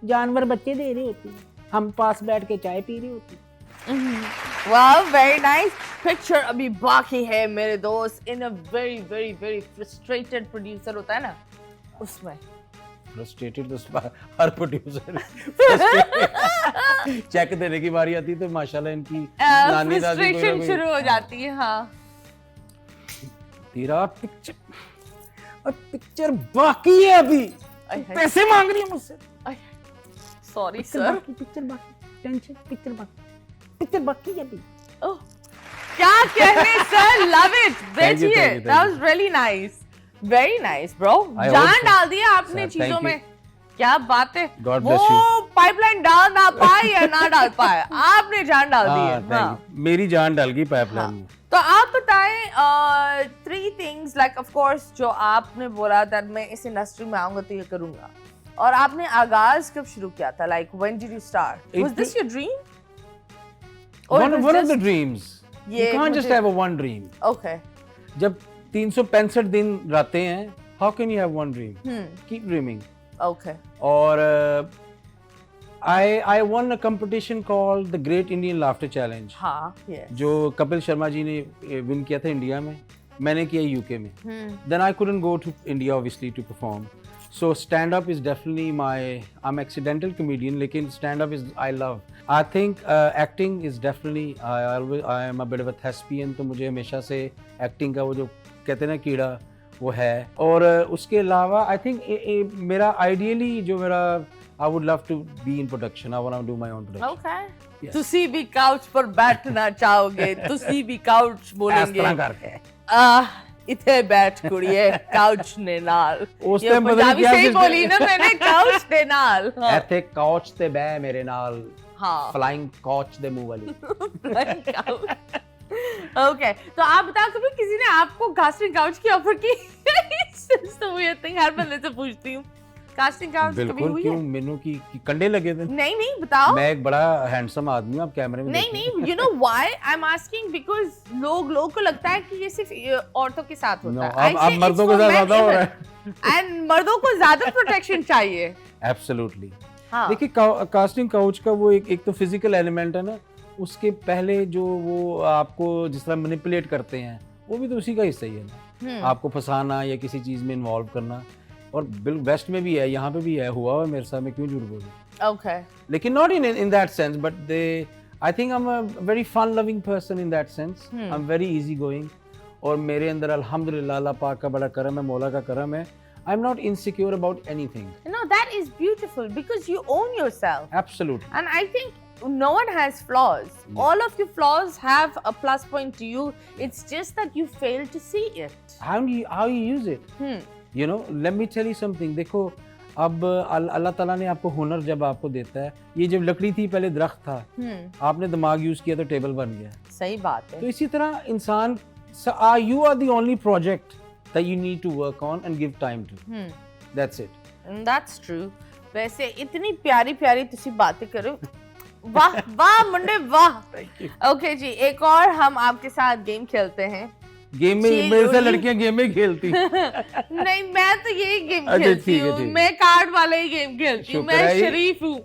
जानवर बच्चे दे रहे होते हैं, हम पास बैठ के चाय पी रहे होते हैं। Wow, very nice. Picture अभी बाकी है मेरे दोस्त, in a very very very frustrated producer होता है ना, उसमें। फ्रस्ट्रेटेड तो हर प्रोड्यूसर चेक देने की बारी आती तो माशाल्लाह इनकी नानी दादी कोई ना फ्रस्ट्रेशन कोई- शुरू हो जाती है। हाँ, तेरा पिक्चर और पिक्चर बाकी है अभी, पैसे मांग रही है मुझसे। Sorry sir. पिक्चर बाकी, टेंशन, पिक्चर बाकी है अभी। ओह, क्या कहने sir, love it, Thank you, देखिए, thank you, that was really nice, very nice bro, I hope जान so. डाल दिया आपने Sir, thank चीजों you. में, क्या बात है। God bless वो you. पाइपलाइन डाल ना पाए या ना डाल पाए, आपने जान डाल दी है। हाँ, thank you. मेरी जान डाल गई पाइपलाइन में। तो आप बताएं 3 things, like of course जो आपने बोला that मैं इस इंडस्ट्री में आऊंगा तो ये करूंगा, और आपने आगाज कब शुरू किया था, like when did you start, was this your dream? Or it was One of just- the dreams. You can't just have a one dream. Okay. जब 365 दिन रहते हैं, how can you have one dream? Keep dreaming. Okay. और I won a competition called the Great Indian Laughter Challenge, हाँ, yes. जो कपिल शर्मा जी ने win किया था इंडिया में, मैंने किया यूके में। Then I couldn't go to India obviously to perform. So stand up is definitely I'm accidental comedian, लेकिन stand up is I love. I think acting is definitely I am a bit of a thespian, तो मुझे हमेशा से acting का वो जो कहते हैं ना कीड़ा वो है। और उसके अलावा I think मेरा ideally जो मेरा I would love to be in production. I want to do my own production. Okay. Yes. ਤੁਸੀਂ भी couch पर बैठना चाहोगे, ਤੁਸੀਂ भी couch इस बोलेंगे, तरह करके। इथे बैठ कुड़िए couch ने नाल। उस ये time पता नहीं पंजाबी क्या से ही system- बोली ना मैंने, couch ने नाल। हाँ। ਇੱਥੇ couch ਤੇ ਬਹਿ ਮੇਰੇ ਨਾਲ, हाँ। flying couch ਦੇ ਮੂੰਹ ਵਾਲੀ। ओके, तो आप बताओ, कभी किसी ने आपको कास्टिंग काउच की ऑफर की? तो ये थिंग हर बंदे से पूछती हूँ, कास्टिंग काउच कभी बिल्कुल, हुई क्यों है? मेनू की कंडे लगे थे। नहीं नहीं, बताओ। मैं एक बड़ा हैंडसम आदमी हूँ, आप कैमरे में नहीं देखिए। नहीं, you know why I'm asking, because लोगों को लगता है कि ये सिर्फ औरतों के साथ होता है। I अब say मर्दों it's के for साथ men ज्यादा हो even. रहा है। And मर्दों को ज्यादा प्रोटेक्शन चाहिए। एब्सोल्युटली। हाँ। देखिए कास्टिंग काउच का वो एक तो फिजिकल एलिमेंट है ना, उसके पहले जो वो आपको जिस तरह मैनिपुलेट करते हैं, वो भी तो उसी का हिस्सा ही है ना। आपको फंसाना या किसी चीज में इन्वॉल्व करना, और वेस्ट में भी है, यहाँ पे भी है, हुआ है मेरे साथ, मैं क्यों झूठ बोलूं। Okay. लेकिन not in that sense, but they I think I'm a very fun-loving person in that sense. I'm very easygoing. और मेरे अंदर अल्हम्दुलिल्लाह अल्लाह पाक का बड़ा करम है, मौला का करम है. I'm not insecure about anything. No, that is beautiful because you own yourself. Absolutely. And I think no one has flaws. All of your flaws have a plus point to you. It's just that you fail to see it. How you use it? You know, let me tell you something. देखो, अब अल्लाह ताला ने आपको हुनर जब आपको देता है, ये जब लकड़ी थी पहले दरख्त था, आपने दिमाग यूज किया तो टेबल बन गया. सही बात है. तो इसी तरह इंसान, you are the only project that you need to work on and give time to. That's it. And that's true. वैसे इतनी प्यारी प्यारी तुसी बातें करो. वाह वाह मुंडे वाह. ओके जी, एक और हम आपके साथ गेम खेलते हैं. गेम में मेरे से लड़कियां गेम में खेलती. नहीं, मैं तो यही गेम अच्छा, खेलती ठीक है, हूँ. ठीक है. मैं कार्ड वाला ही गेम खेलती हूँ. शुक्र मैं है ये- शरीफ हूँ.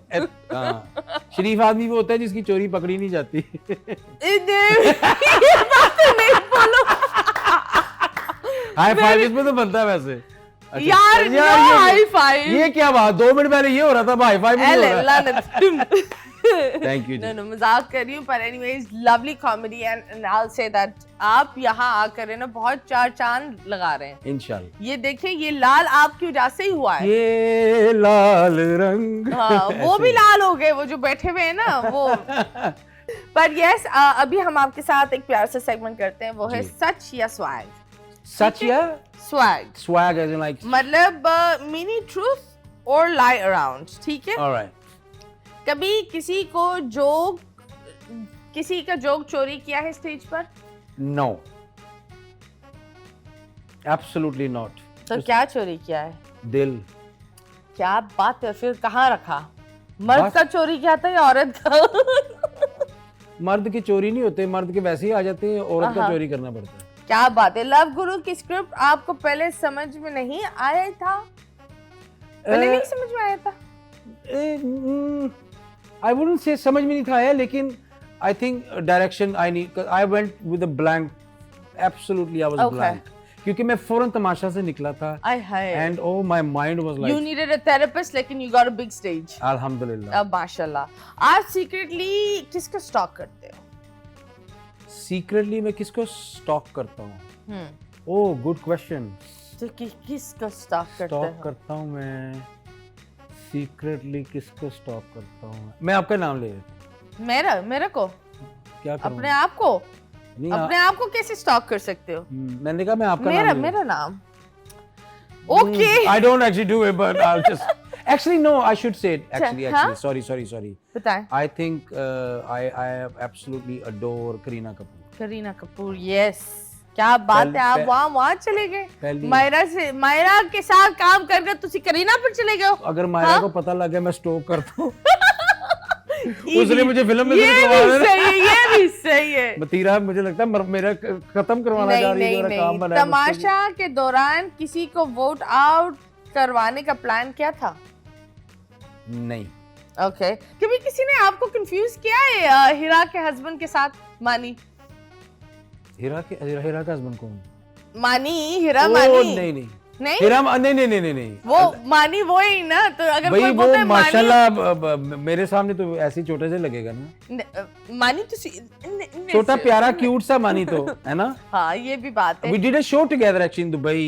शरीफ आदमी वो होता है जिसकी चोरी पकड़ी नहीं जाती. ये बात नहीं बोलो. हाई फाइव इसमें तो बनता है वैसे. अच्छा, यार नो हाई फाइव. ये क्या बात, 2 मिनट पहले ये हो रहा था, हाई फाइव नहीं हो रहा. Thank you. No, मजाक कर रही हूँ. पर anyways, lovely comedy and I'll say that आप यहाँ आकर है ना बहुत चार चांद लगा रहे हैं. इंशाल्लाह. ये देखिए, ये लाल आपकी वजह से ही हुआ है. ये लाल रंग. हाँ, वो भी लाल हो गए, वो जो बैठे हुए हैं ना वो. पर यस, अभी हम आपके साथ एक प्यार सा सेगमेंट करते हैं, वो है जी. सच या स्वैग. सच या swag swag as in like. मतलब मीनी ट्रूथ और लाई अराउंड. ठीक है. All right. कभी किसी का जोक चोरी किया है स्टेज पर? No. Absolutely not. तो क्या चोरी किया है? दिल. क्या बात है. फिर कहाँ रखा? मर्द बस. का चोरी किया था या औरत का? मर्द के चोरी नहीं होते, मर्द के वैसे ही आ जाते हैं, औरत का चोरी करना पड़ता है. क्या बात है. लव गुरु की स्क्रिप्ट आपको पहले समझ में नहीं आया था? पहले नहीं समझ में आया था? I wouldn't say समझ में नहीं था आया, लेकिन I think direction I need. I went with a blank. Absolutely, I was Okay. blank. क्योंकि मैं फौरन तमाशा से निकला था. आय हाय. And oh, my mind was like. You needed a therapist, लेकिन you got a big stage. अल्हम्दुलिल्लाह. अब माशाल्लाह. आप सीक्रेटली किसको स्टॉक करते हो? Secretly मैं किसको स्टॉक करता हूँ? Oh, good question. तो किसको स्टॉक करते स्टॉक हो? करता हूँ मैं. Secretly किसको स्टॉक करता हूँ? मैं आपका नाम ले लेता हूँ. मेरे को? क्या करूँ? अपने आप को? नहीं, अपने आप को कैसे स्टॉक कर सकते हो? मैंने कहा मैं आपका नाम ले मेरा नाम. Okay. I don't actually do it, but I'll just. Actually, no. I should say it. Actually, huh? Sorry. बताएं. I think I absolutely adore Kareena Kapoor. Kareena Kapoor. Yes. क्या बात है. आप वहाँ चले गए. मायरा के साथ काम कर तुसी करीना पर चले गए हो. अगर मायरा को पता लग गया मैं स्टॉक करता हूँ. उसने मुझे फिल्म में ये भी सही है. मतीरा मुझे लगता है मेरा खत्म करवाना चाह रही है. मेरा काम बना है. तमाशा के दौरान किसी को वोट आउट करवाने का प्लान क्या था? नहीं. ओके. कभी किसी ने आपको कंफ्यूज किया है हिरा के हस्बैंड के साथ? मानी हीरा का हस्बैंड कौन? मानी हिरा. ओ, मानी नहीं नहीं हीरा नहीं. वो मानी वो ही ना. तो अगर भाई कोई वो बोलता है माशाल्लाह मेरे सामने तो ऐसे छोटे से लगेगा ना. मानी तो छोटा प्यारा क्यूट सा मानी तो है ना. हाँ, ये भी बात है. We did a show together actually in Dubai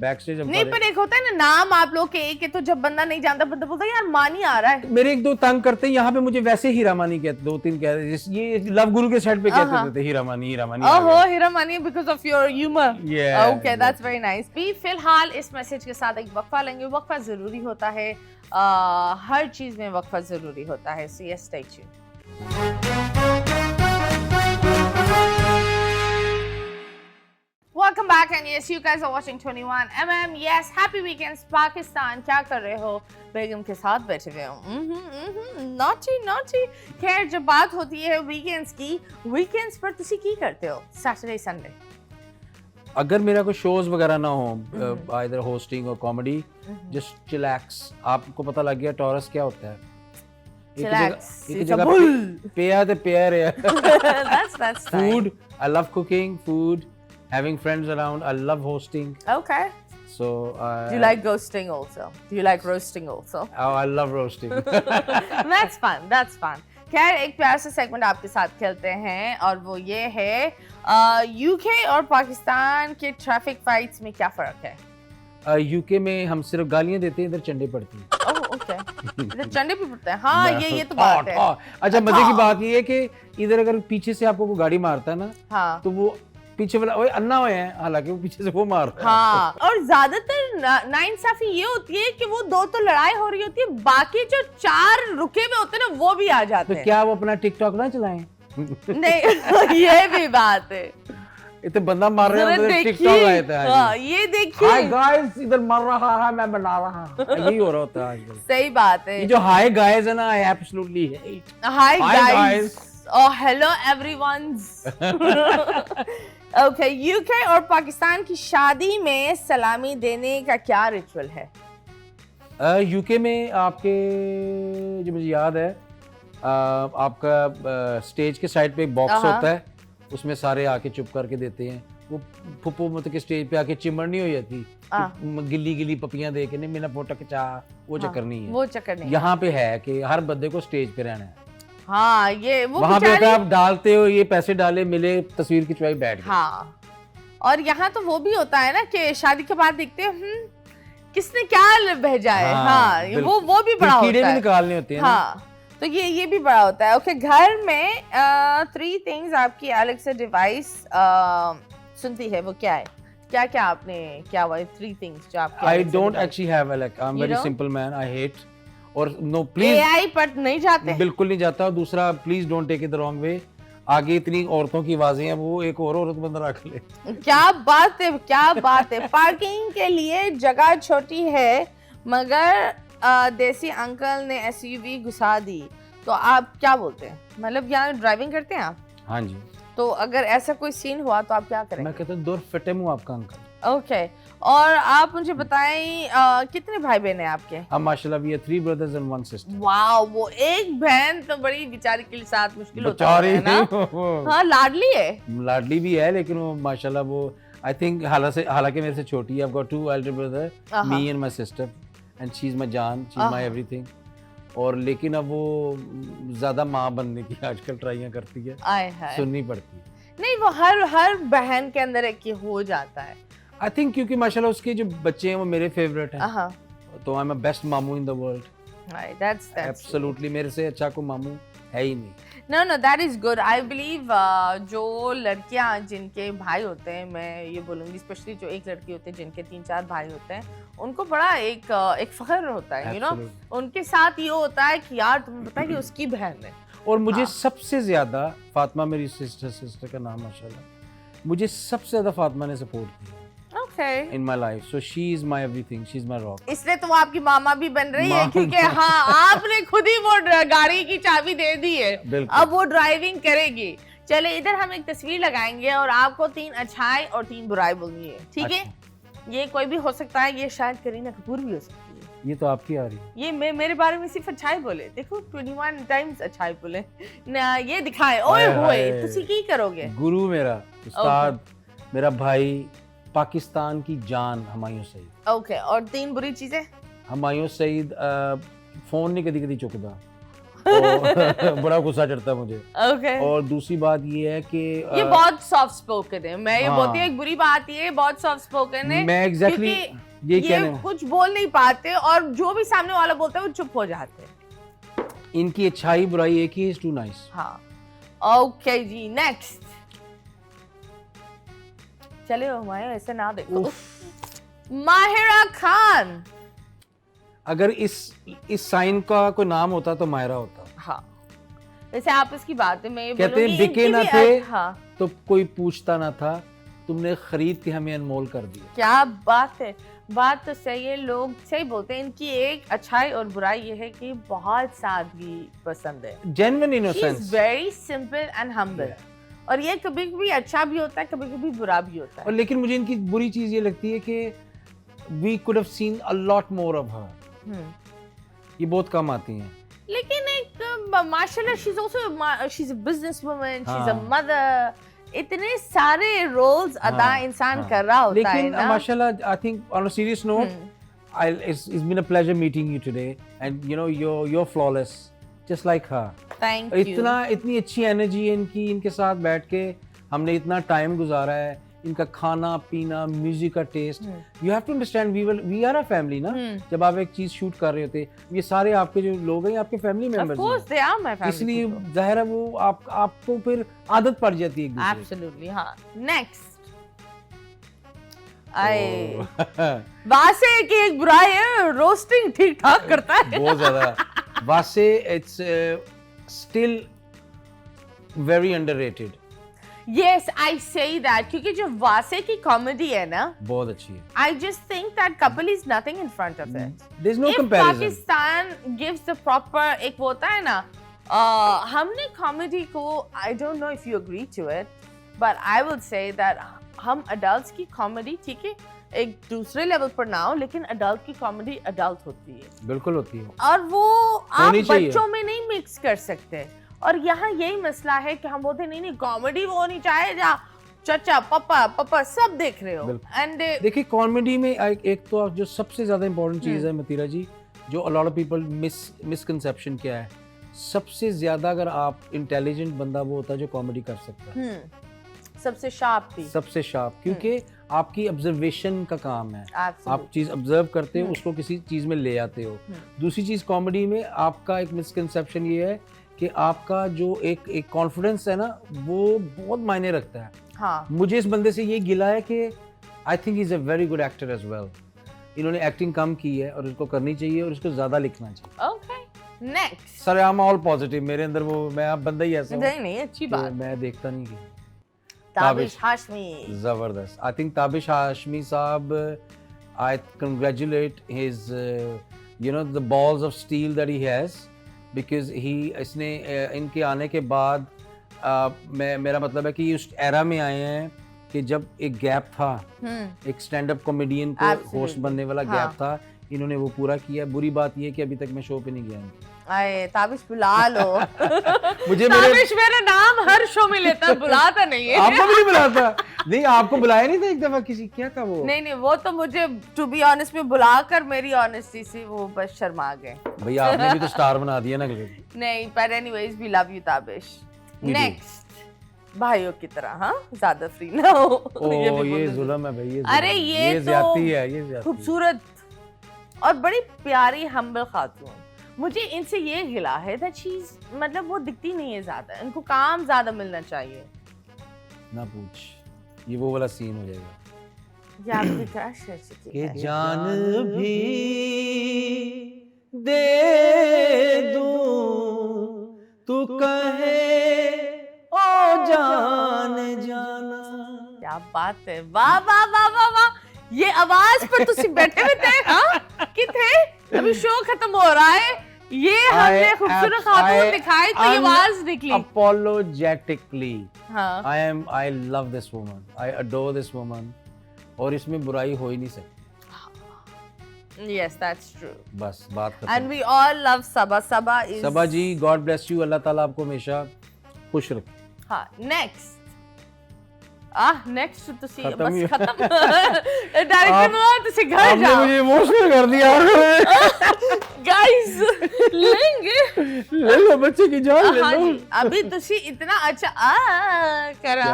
backstage. नहीं, पर एक होता है ना नाम आप लोग के एक है, तो जब बंदा नहीं जानता बंदा बोलता है यार मानी आ रहा है. मेरे 1-2 तंग करते हैं यहाँ पे मुझे वैसे हीरा मानी कहते. 2-3 कहते. ये लव गुरु के सेट पे कहते थे हीरा मानी. ओहो, हीरा मानी because of your humour. Yeah, okay, that's very nice. भी फिलहाल इस मैसेज के साथ एक वक्फा लेंगे. वक्फा जरूरी होता है. हर चीज में वक्फा जरूरी होता है. So yes, stay tuned. Welcome back and yes, you guys are watching 21mm. Yes, happy weekends Pakistan. क्या कर रहे हो? बेगम के साथ बैठे हुए हो. Naughty. खैर, जब बात होती है वीकेंड्स की, वीकेंड्स पर तुसी की करते हो? Saturday Sunday. अगर मेरा कोई शोज वगैरह ना हो, आइदर होस्टिंग और कॉमेडी, जस्ट चिलैक्स. आपको पता लग गया टॉरस क्या होता है? एक जगह पेया ते पेया रे. That's Food. I love cooking food. Having friends around. I love hosting. Okay. So. Do you like ghosting also? Do you like roasting also? Oh, I love roasting. That's fun. खैर एक प्यार से सेगमेंट आपके साथ खेलते हैं और वो ये है यूके और पाकिस्तान के ट्रैफिक फाइट्स में क्या फर्क है? यूके में हम सिर्फ गालियां देते हैं, इधर चंडे पड़ती हैं। ओह ओके, इधर चंडे भी पड़ते हैं। हाँ ये तो बात है। अच्छा, मजे की बात ये है कि इधर अगर पीछे से आपको कोई गाड़ी मारता है ना, हाँ तो वो पीछे वाला ओए अन्ना हुए हैं, हालांकि वो पीछे से वो मार रहा है। हाँ, और ज्यादातर नाइंसाफी ये होती है कि वो दो तो लड़ाई हो रही होती है, बाकी जो चार रुके हुए होते हैं ना वो भी आ जाते तो हैं। क्या वो अपना टिकटॉक ना चलाएं? नहीं ये भी बात है। इतने बंदा मार रहे जरा हैं, टिकटॉक आए थे आज। हाँ, ये देखिए। हाय गाइस, इधर मर रहा है, मैं बना रहा हूं। यही हो रहा होता है आजकल। सही बात है। ये जो हाय गाइस है ना, I absolutely hate. Hi Hi, guys guys. और हेलो एवरीवन्स। ओके, यूके और पाकिस्तान की शादी में सलामी देने का क्या रिचुअल है? यूके में आपके, जो मुझे याद है, आपका स्टेज के साइड पे एक बॉक्स होता है, उसमें सारे आके चुप करके देते हैं। वो फुप्पो मतलब के स्टेज पे आके चिमड़ नहीं हो जाती, गिल्ली गिल्ली पपियां दे के नहीं मेरा फोटो खिंचा, वो चक्कर नहीं है। वो चक्कर नहीं। यहाँ पे है कि हर बंदे को स्टेज पे रहना है। हाँ ये वो वहाँ पे आप डालते हो, ये पैसे डाले, मिले, तस्वीर खिंचवाई, बैठ गए। हाँ, और यहाँ तो वो भी होता है ना कि शादी के बाद देखते हैं किसने क्या भेजा है। हाँ, वो भी बड़ा कीड़े होता भी है। निकालने होते हैं। हाँ, तो ये भी बड़ा होता है। ओके, घर में 3 थिंग्स आपकी एलेक्सा डिवाइस सुनती है, वो क्या है? क्या क्या आपने क्या हुआ 3 थिंग्स जो आपके? I don't actually have like, I am very simple man, I hate. और नो प्लीज, एआई पर नहीं जाते, बिल्कुल नहीं जाता। दूसरा, please don't take it the wrong way. आगे इतनी औरतों की आवाजें हैं, वो एक और औरत बंदा रख ले। क्या बात है, क्या बात है। पार्किंग के लिए जगह छोटी है मगर देसी अंकल ने एसयूवी घुसा दी, तो आप क्या बोलते हैं? मतलब यहाँ ड्राइविंग करते हैं आप? हाँ जी। तो अगर ऐसा कोई सीन हुआ तो आप क्या करेंगे? मैं कहता हूँ दूर फिटे मुंह आपका अंकल। ओके, और आप मुझे बताएं कितने भाई बहन हैं आपके? हम माशाल्लाह we are 3 brothers and 1 sister। Wow, वो एक बहन तो बड़ी बेचारी के साथ मुश्किल होता बेचारी है ना। हाँ, लाडली है। लाडली भी है, लेकिन वो माशाल्लाह वो आई थिंक हालांकि मेरे से छोटी है। I've got 2 elder brother, me and my sister, and she's my जान, she's my everything। और लेकिन अब वो ज्यादा माँ बनने की आजकल ट्राइयां करती है, सुननी पड़ती है। नहीं, वो हर बहन के अंदर एक ये हो जाता है। आई थिंक क्योंकि माशाल्लाह उसके जो बच्चे हैं वो मेरे फेवरेट हैं, तो आई एम बेस्ट मामू in the world. that's absolutely, मेरे से अच्छा कोई मामू है ही नहीं। No, that is good. I believe जो लड़कियां जिनके भाई होते हैं, मैं ये बोलूंगी स्पेशली जो एक लड़की होती है जिनके 3-4 भाई होते हैं, उनको बड़ा एक फख्र होता है, यू नो, उनके साथ ये होता है कि यार तुम्हें पता है कि उसकी बहन है। और मुझे सबसे ज्यादा फातिमा, मेरी सिस्टर का नाम माशाल्लाह, मुझे सबसे ज्यादा फातिमा ने सपोर्ट किया in my life, so she is my everything, she is my rock। इसलिए तो वो आपकी मामा भी बन रही है, क्योंकि हाँ आपने खुद ही वो गाड़ी की चाबी दे दी है, अब वो ड्राइविंग करेगी। चले, इधर हम एक तस्वीर लगाएंगे और आपको 3 अच्छाई और 3 बुराई बोलनी है, ठीक है? ये कोई भी हो सकता है, ये शायद करीना कपूर भी हो सकती है। ये तो आपकी आ रही है। ये मेरे बारे में सिर्फ अच्छाई बोले, देखो 21 टाइम्स अच्छाई बोले ना, ये दिखाए। ओए होए, तुसी की करोगे? गुरु मेरा, उस्ताद, मेरा भाई, पाकिस्तान की जान, हुमायूं सईद। ओके, और 3 बुरी चीजें? हुमायूं सईद फोन नहीं कदी चुकता, बड़ा गुस्सा चढ़ता है मुझे। ओके, और दूसरी बात ये है कि ये बहुत सॉफ्ट स्पोकन है। मैं ये बोलती हूँ एक बुरी बात ये बहुत सॉफ्ट स्पोकन है। मैं एग्जैक्टली ये कुछ बोल नहीं पाते और जो भी सामने वाला बोलता है वो चुप हो जाते हैं। इनकी अच्छाई बुराई एक ही, इज टू नाइस। हाँ, ओके जी, नेक्स्ट। चले हुमायूं, ऐसे ना देखो। माहिरा खान। अगर इस साइन का कोई नाम होता तो माहिरा होता। हाँ, वैसे आप इसकी बात है, मैं ये कहते हैं बिके ना थे तो कोई पूछता ना था, तुमने खरीद के हमें अनमोल कर दिया। क्या बात है, बात तो सही है, लोग सही बोलते हैं। इनकी एक अच्छाई और बुराई ये है कि बहुत सादगी पसंद है, genuine innocence, very simple and humble. और ये कभी कभी अच्छा भी होता है, कभी कभी बुरा भी होता है। और लेकिन मुझे इनकी बुरी चीज ये लगती है कि we could have seen a lot more of her. ये बहुत कम आती हैं। लेकिन एक माशाल्लाह, she is also, she is a businesswoman, she is a mother, इतने सारे रोल्स अदा इंसान कर रहा होता है ना। लेकिन माशाल्लाह, I think on a serious note, it's been a pleasure meeting you today, and you know you're flawless, just like her. Thank you. इतनी अच्छी एनर्जी है इनकी, इनके साथ बैठ के हमने इतना टाइम गुजारा है, इनका खाना पीना, म्यूजिक का taste, you have to understand we are a family ना। जब आप एक चीज शूट कर रहे होते, ये सारे आपके जो लोग हैं आपके family members Of course, they are my family. इसलिए people. जाहिर है वो आपको फिर आदत पड़ जाती है एक दूसरे की। Absolutely, हाँ. Next. वासे की एक बुराई है, रोस्टिंग ठीक ठाक करता है। बहुत ज्यादा वासे, it's still very underrated. Yes, I say that क्योंकि जो वासे की कॉमेडी है ना, बहुत अच्छी है। I just think that couple is nothing in front of it. There's no If comparison. Pakistan gives the proper, एक वो होता है ना, हमने कॉमेडी को, I don't know if you agree to it, but I would say that हम adults की comedy, ठीक है, एक दूसरे लेवल पर ना हो, लेकिन adult की कॉमेडी adult होती है। बिल्कुल होती है। और वो आप होनी चाहिए। बच्चों में नहीं मिक्स कर सकते। और यहाँ यही मसला है कि हम बोलते नहीं कॉमेडी वो होनी चाहिए जहाँ चाचा पापा सब देख रहे हो। एंड देखिए कॉमेडी में एक तो जो सबसे ज्यादा इंपॉर्टेंट चीज है मतीरा जी, जो a lot of people misconception क्या है, सबसे ज्यादा अगर आप इंटेलिजेंट बंदा वो होता है जो कॉमेडी कर सकता है, सबसे शार्प भी, सबसे शार्प, क्योंकि आपकी ऑब्जर्वेशन का काम है। Absolutely. आप चीज ऑब्जर्व करते हो, उसको किसी चीज में ले आते हो। दूसरी चीज कॉमेडी में आपका एक मिसकंसेप्शन ये है कि आपका जो एक कॉन्फिडेंस है ना, वो बहुत मायने रखता है। हाँ। मुझे इस बंदे से ये गिला है कि I think he is a very good actor as well. इन्होंने एक्टिंग कम की है और इसको करनी चाहिए और इसको ज्यादा लिखना चाहिए। Okay, next. Sir I am all positive, मेरे अंदर वो मैं आप बंदा ही ऐसा हूं नहीं अच्छी कि बात। मैं देखता नहीं कि ताबिश हाशमी, जबरदस्त। आई थिंक ताबिश हाशमी साहब, आई congratulate his you know the balls of steel that he has, because इसने इनके आने के बाद मेरा मतलब है कि ये उस एरा में आए हैं कि जब एक गैप था, एक स्टैंड अप कॉमेडियन को होस्ट बनने वाला गैप था, इन्होंने वो पूरा किया। बुरी बात ये कि अभी तक मैं शो पे नहीं गया हूँ। आए ताबिश बुला लो। मुझे ताबिश मेरा नाम हर शो में लेता है, बुलाता नहीं है। आपको भी नहीं बुलाता? नहीं, आपको बुलाया नहीं था एक दफा किसी, क्या था वो? नहीं वो तो मुझे टू बी ऑनेस्ट में बुलाकर मेरी ऑनेस्टी से वो बस शर्मा गए। भैया आपने भी तो स्टार बना दिया ना। नहीं, पर anyways we love you Tabish. Next, भाइयों की तरह, हाँ, ज्यादा फ्री ना हो। ये जुल्म है भाई, ये अरे ये ज्यादती है, ये ज्यादती। खूबसूरत और बड़ी प्यारी हम्बल खातून। मुझे इनसे ये गिला है that she's, मतलब वो दिखती नहीं है ज्यादा, इनको काम ज्यादा मिलना चाहिए। ना पूछ, ये वो वाला सीन हो जाएगा। ये आपकी क्रश है कि जान भी दे दूं तू कहे ओ जान जाना। क्या बात है, वाह वाह वाह वाह वाह। ये आवाज पर तुसी बैठे हुए थे, हाँ कि थे? अभी शो खत्म हो रहा है, ये हमने खूबसूरत खातून दिखाई तो ये आवाज निकली। Apologetically, हाँ। I love this woman, I adore this woman, और इसमें बुराई हो ही नहीं सकती। Yes, that's true. बस बात खत्म। And we all love Sabah. Sabah is, Saba ji, God bless you, अल्लाह ताला आपको हमेशा खुश रखे। हाँ, next. नेक्स्ट तो सी खत्म बस ही- खत्म। डायरेक्टर मोहन तुसी घर आपने जाओ। मुझे इमोशनल कर दिया। गाइस लेंगे, ले लो बच्चे की जान ले हाँ लो। जी, अभी तुसी इतना अच्छा करा।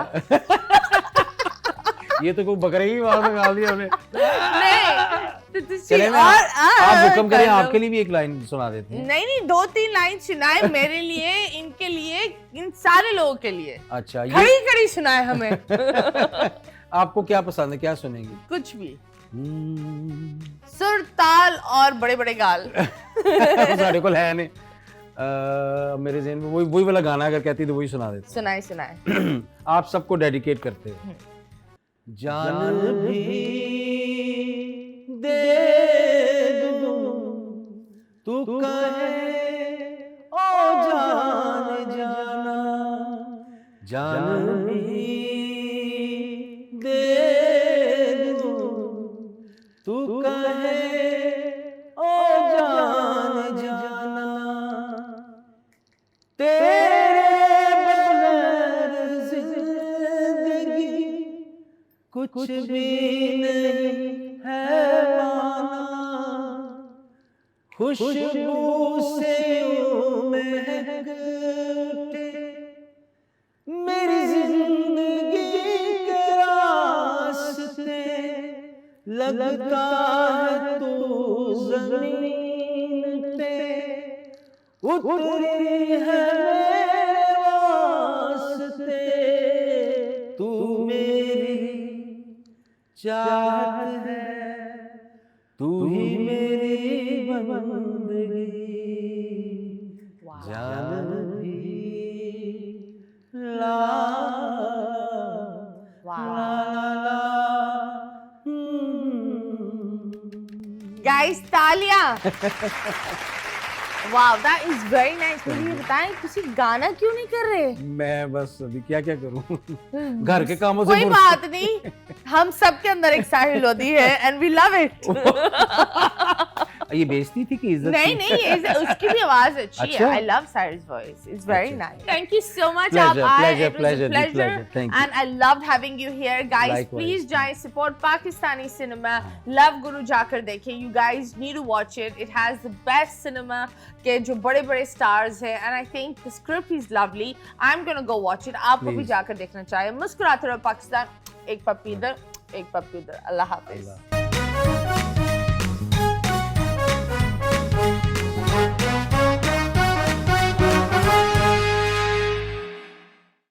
ये तो कोई बकरे की आवाज में गाल दिया हमने। नहीं तो तुसी चले ना, और आप हुक्म करें, कर लो। आपके लिए भी एक लाइन सुना देते हैं। नहीं 2-3 लाइन सुनाए मेरे लिए, इनके लिए, इन सारे लोगों के लिए। अच्छा, ये खड़ी खड़ी सुनाए हमें। आपको क्या पसंद है, क्या सुनेंगे? कुछ भी, सुर ताल और बड़े बड़े गाल। साढ़े को है नहीं। मेरे ज़हन में वही वाला गाना अगर कहती तो वही सुना देते। सुनाए। आप सबको डेडिकेट करते हैं। जान भी दे दूं तू कहे ओ जान जाना, जान भी दे दूं तू कहे ओ जान जाना, तेरे बगैर जिंदगी कुछ भी नहीं है माना, खुशबू से महकते मेरी जिंदगी के रास्ते, लगता है तू जमीन पे उतरी है मेरे वास्ते, तू मेरी चाहत है, तू ही मेरी बंदगी, जान भी ला गाइस तालियां। Wow that is very nice. मुझे ये बताएं किसी गाना क्यों नहीं कर रहे? मैं बस अभी क्या क्या करूं, घर के कामों से कोई बात नहीं, हम सबके अंदर एक साहिल लोधी है एंड वी लव इट। ये बेइज्जती थी कि इज्जत? नहीं नहीं, उसकी भी आवाज अच्छी है। I love Sahil's voice, it's very nice. Thank you so much. आप आए, pleasure. And I loved having you here. Guys please जाएं, support Pakistani cinema. Love Guru जाकर देखें, you guys need to watch it. It has the best cinema के जो बड़े बड़े stars हैं and I think the script is lovely. I am gonna go watch it. आपको भी जाकर देखना चाहिए। मुस्कुराते रहो पाकिस्तान। एक पप्पी इधर, एक पप्पी उधर। अल्लाह हाफिज।